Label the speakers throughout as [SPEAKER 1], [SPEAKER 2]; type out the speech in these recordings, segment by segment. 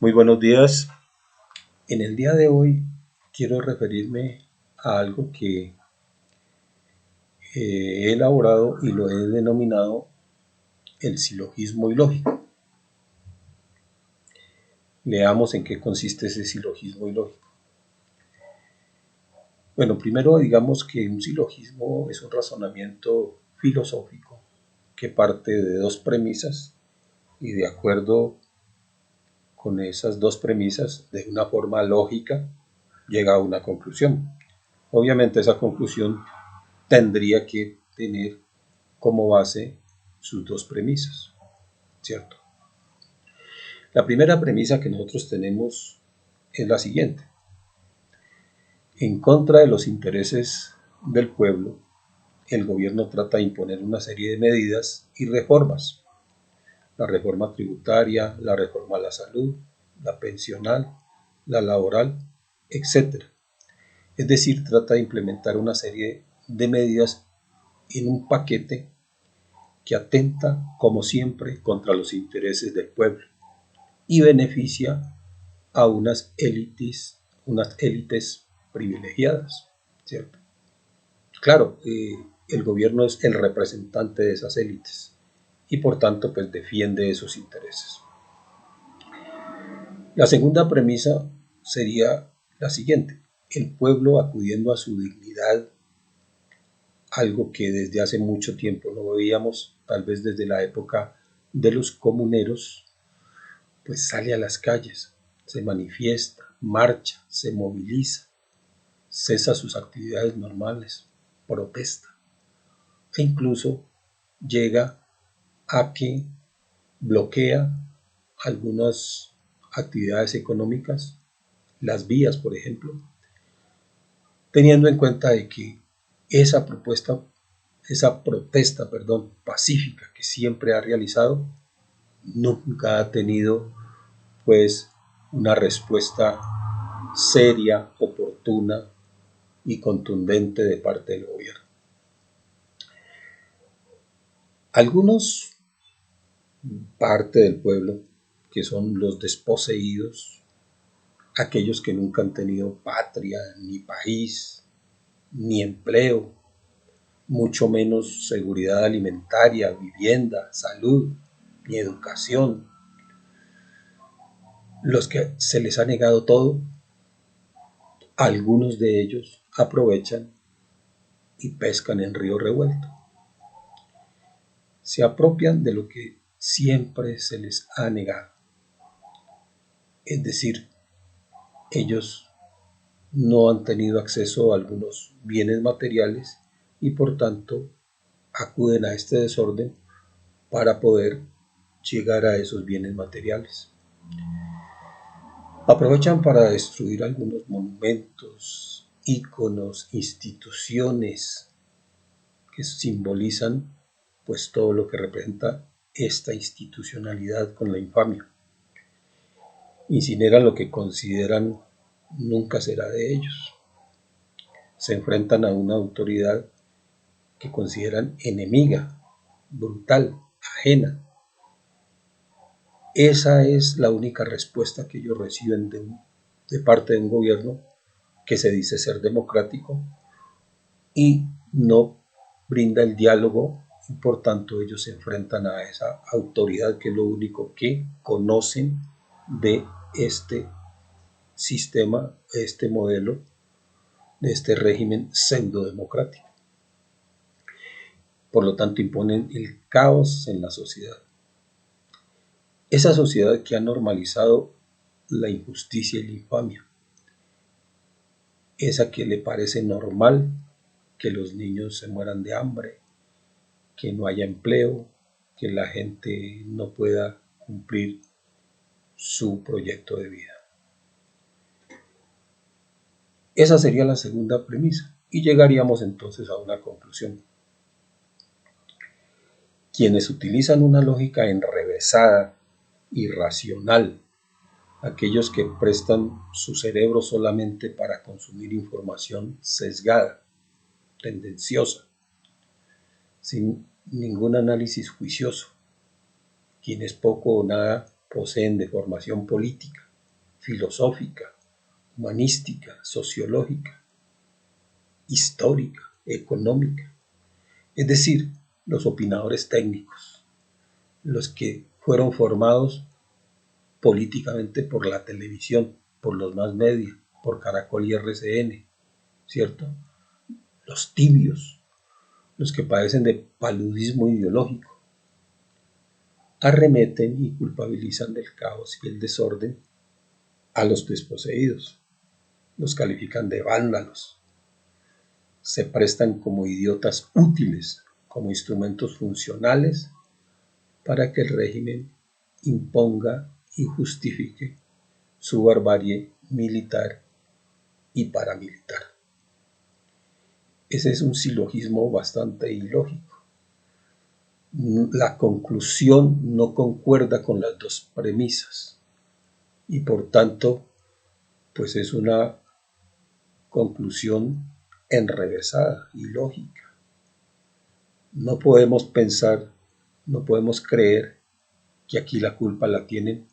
[SPEAKER 1] Muy buenos días. En el día de hoy quiero referirme a algo que he elaborado y lo he denominado el silogismo ilógico. Leamos en qué consiste ese silogismo ilógico. Bueno, primero digamos que un silogismo es un razonamiento filosófico que parte de dos premisas y de acuerdo con esas dos premisas, de una forma lógica, llega a una conclusión. Obviamente esa conclusión tendría que tener como base sus dos premisas, ¿cierto? La primera premisa que nosotros tenemos es la siguiente. En contra de los intereses del pueblo, el gobierno trata de imponer una serie de medidas y reformas. La reforma tributaria, la reforma a la salud, la pensional, la laboral, etc. Es decir, trata de implementar una serie de medidas en un paquete que atenta, como siempre, contra los intereses del pueblo y beneficia a unas élites privilegiadas, ¿cierto? Claro, el gobierno es el representante de esas élites y por tanto pues defiende esos intereses. La segunda premisa sería la siguiente: el pueblo acudiendo a su dignidad, algo que desde hace mucho tiempo no veíamos, tal vez desde la época de los comuneros, pues sale a las calles, se manifiesta, marcha, se moviliza, cesa sus actividades normales, protesta e incluso llega a que bloquea algunas actividades económicas, las vías, por ejemplo, teniendo en cuenta de que esa protesta, pacífica que siempre ha realizado, nunca ha tenido pues una respuesta seria, oportuna y contundente de parte del gobierno. Algunos, parte del pueblo, que son los desposeídos, aquellos que nunca han tenido patria, ni país, ni empleo, mucho menos seguridad alimentaria, vivienda, salud, ni educación, los que se les ha negado todo, algunos de ellos aprovechan y pescan en río revuelto. Se apropian de lo que siempre se les ha negado. Es decir, ellos no han tenido acceso a algunos bienes materiales y por tanto acuden a este desorden para poder llegar a esos bienes materiales. Aprovechan para destruir algunos monumentos, íconos, instituciones que simbolizan pues todo lo que representa esta institucionalidad con la infamia. Incineran lo que consideran nunca será de ellos. Se enfrentan a una autoridad que consideran enemiga, brutal, ajena. Esa es la única respuesta que ellos reciben de parte de un gobierno que se dice ser democrático y no brinda el diálogo y por tanto ellos se enfrentan a esa autoridad que es lo único que conocen de este sistema, de este modelo, de este régimen pseudo democrático. Por lo tanto imponen el caos en la sociedad. Esa sociedad que ha normalizado la injusticia y la infamia, esa que le parece normal que los niños se mueran de hambre, que no haya empleo, que la gente no pueda cumplir su proyecto de vida. Esa sería la segunda premisa y llegaríamos entonces a una conclusión. Quienes utilizan una lógica enrevesada, irracional, aquellos que prestan su cerebro solamente para consumir información sesgada, tendenciosa, sin ningún análisis juicioso, quienes poco o nada poseen de formación política, filosófica, humanística, sociológica, histórica, económica. Es decir, los opinadores técnicos, los que fueron formados políticamente por la televisión, por los más media, por Caracol y RCN, ¿cierto? Los tibios, los que padecen de paludismo ideológico, arremeten y culpabilizan del caos y el desorden a los desposeídos, los califican de vándalos, se prestan como idiotas útiles, como instrumentos funcionales para que el régimen imponga y justifique su barbarie militar y paramilitar. Ese es un silogismo bastante ilógico. La conclusión no concuerda con las dos premisas y por tanto, pues es una conclusión enrevesada, ilógica. No podemos pensar, no podemos creer que aquí la culpa la tienen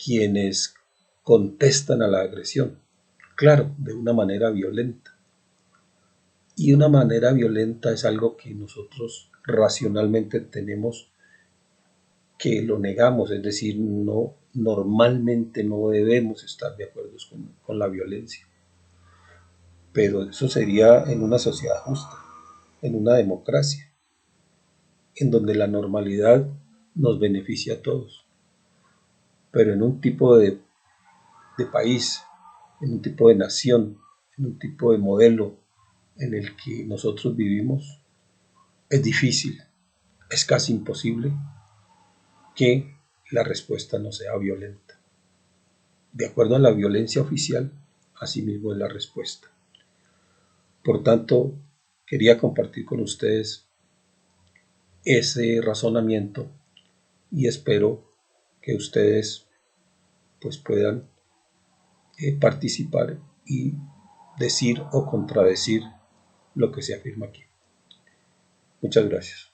[SPEAKER 1] quienes contestan a la agresión, claro, de una manera violenta. Y una manera violenta es algo que nosotros racionalmente tenemos que lo negamos, es decir, no, normalmente no debemos estar de acuerdo con la violencia. Pero eso sería en una sociedad justa, en una democracia, en donde la normalidad nos beneficia a todos. Pero en un tipo de país, en un tipo de nación, en un tipo de modelo en el que nosotros vivimos, es difícil, es casi imposible que la respuesta no sea violenta. De acuerdo a la violencia oficial, asimismo es la respuesta. Por tanto, quería compartir con ustedes ese razonamiento y espero que ustedes pues puedan participar y decir o contradecir lo que se afirma aquí. Muchas gracias.